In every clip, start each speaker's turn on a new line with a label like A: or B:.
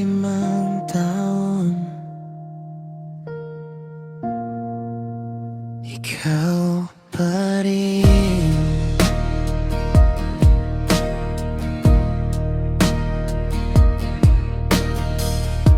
A: 5 taon, ikaw pa rin.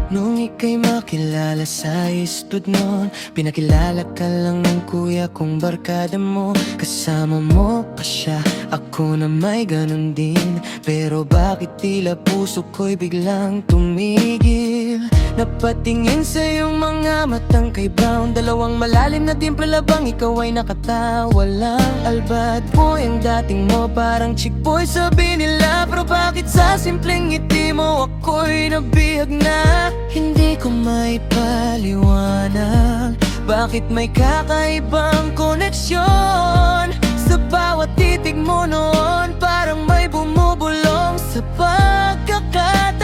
A: Nung ika'y makilala sa istud nun, pinakilala ka lang ng kuya kong barkada mo. Kasama mo pa siya, ako na may ganun din. Pero bakit tila puso ko'y biglang tumigil? Napatingin sa iyong mga matang kaibaon, dalawang malalim na timpalabang ikaw ay nakatawa lang. Albad boy ang dating mo, parang chick boy sabi nila. Pero bakit sa simpleng ngiti mo ako'y nabihag na? Hindi ko may paliwanag, bakit may kakaibang koneksyon? Sa bawat titig mo noon, parang may bumubulong sa pagkakataon.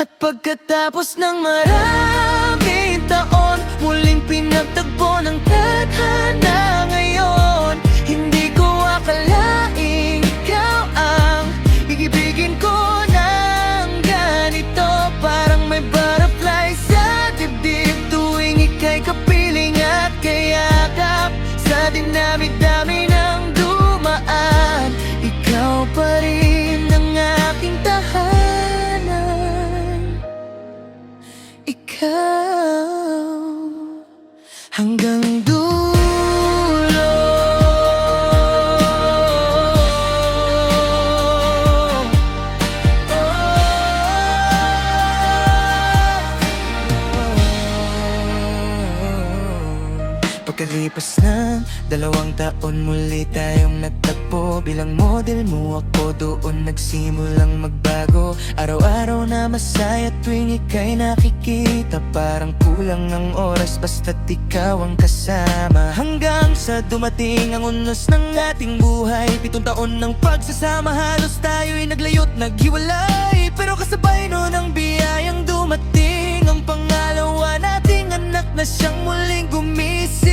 A: At pagkatapos ng maraming taon, muling pinagtagpo ng tadhana ngayon. Hindi ko akalaing ikaw ang ibigin ko ng ganito. Parang may butterfly sa dibdib tuwing ika'y kapiling at kayakap. Sa dinami-dami ng dumaan, ikaw pa rin ang aking tahanan. Ikaw hanggang dulo. Pagkalipas ng 2 taon, muli tayong nagtagpo. Bilang model mo ako, doon nagsimulang magbago. Araw-araw na masaya tuwing ika'y nakikita. Parang kulang ang oras basta't ikaw ang kasama. Hanggang sa dumating ang unos ng ating buhay. 7 taon ng pagsasama, halos tayo'y naglayo't naghiwalay. Pero kasabay nun ang biyayang dumating, ang pangalawa nating anak na siyang muling gumising.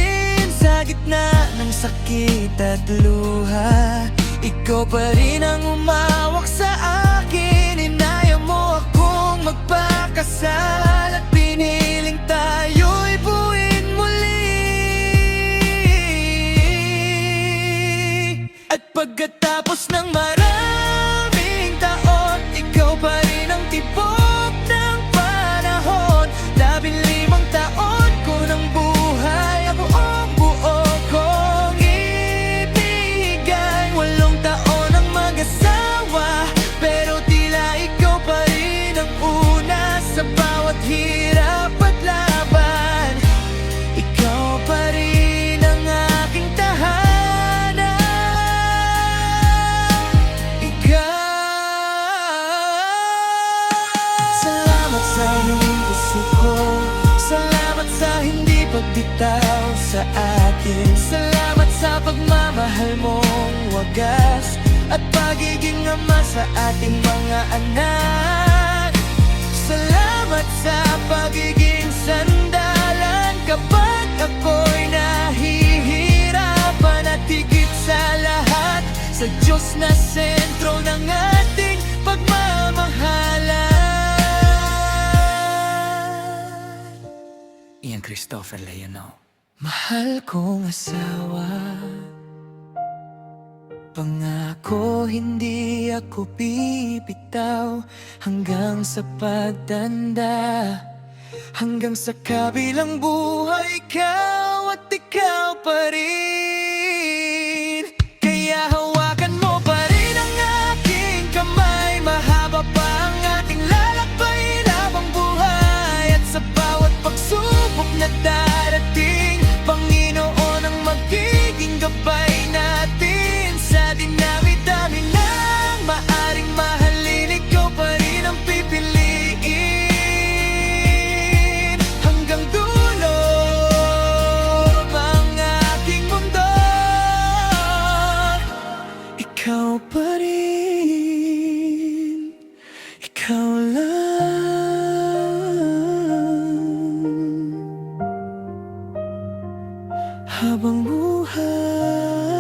A: Sa gitna ng sakit at luha, ikaw pa rin ang umawak sa akin. Inaya mo akong magpakasal at piniling tayo'y buuin muli. At pagkatapos ng maraming taon, ikaw pa rin ang tibok ng panahon. 15 taon ko ng buhay, ako ang buo kong ibigay. 8 taon ang mag-asawa, pero tila ikaw pa rin ang una sa bawat hirap at laban. Ikaw pa rin ang aking tahanan. Salamat sa iyong puso ko, salamat sa hindi pagbitaw sa akin. Salamat sa pagmamahal mong wagas at pagiging ama sa ating mga anak. Salamat sa pagiging sandalan kapag ako'y nahihirapan. At higit sa lahat, sa Diyos na sentro ng ating pagmamahalan. Ian Christopher Leonor. Mahal kong asawa, pangako hindi ako bibitaw. Hanggang sa pagtanda, hanggang sa kabilang buhay, ikaw at ikaw pa rin. Kaya hawakan mo pa rin ang aking kamay. Mahaba pa ang ating lalakbayin habang buhay. At sa bawat pagsubok na darating, Panginoon ang magiging gabay natin. Sa dinami-dami ng maaring mahalin, ikaw pa rin ang pipiliin. Hanggang dulo ang aking mundo, ikaw pa rin, ikaw lang. Habang buhay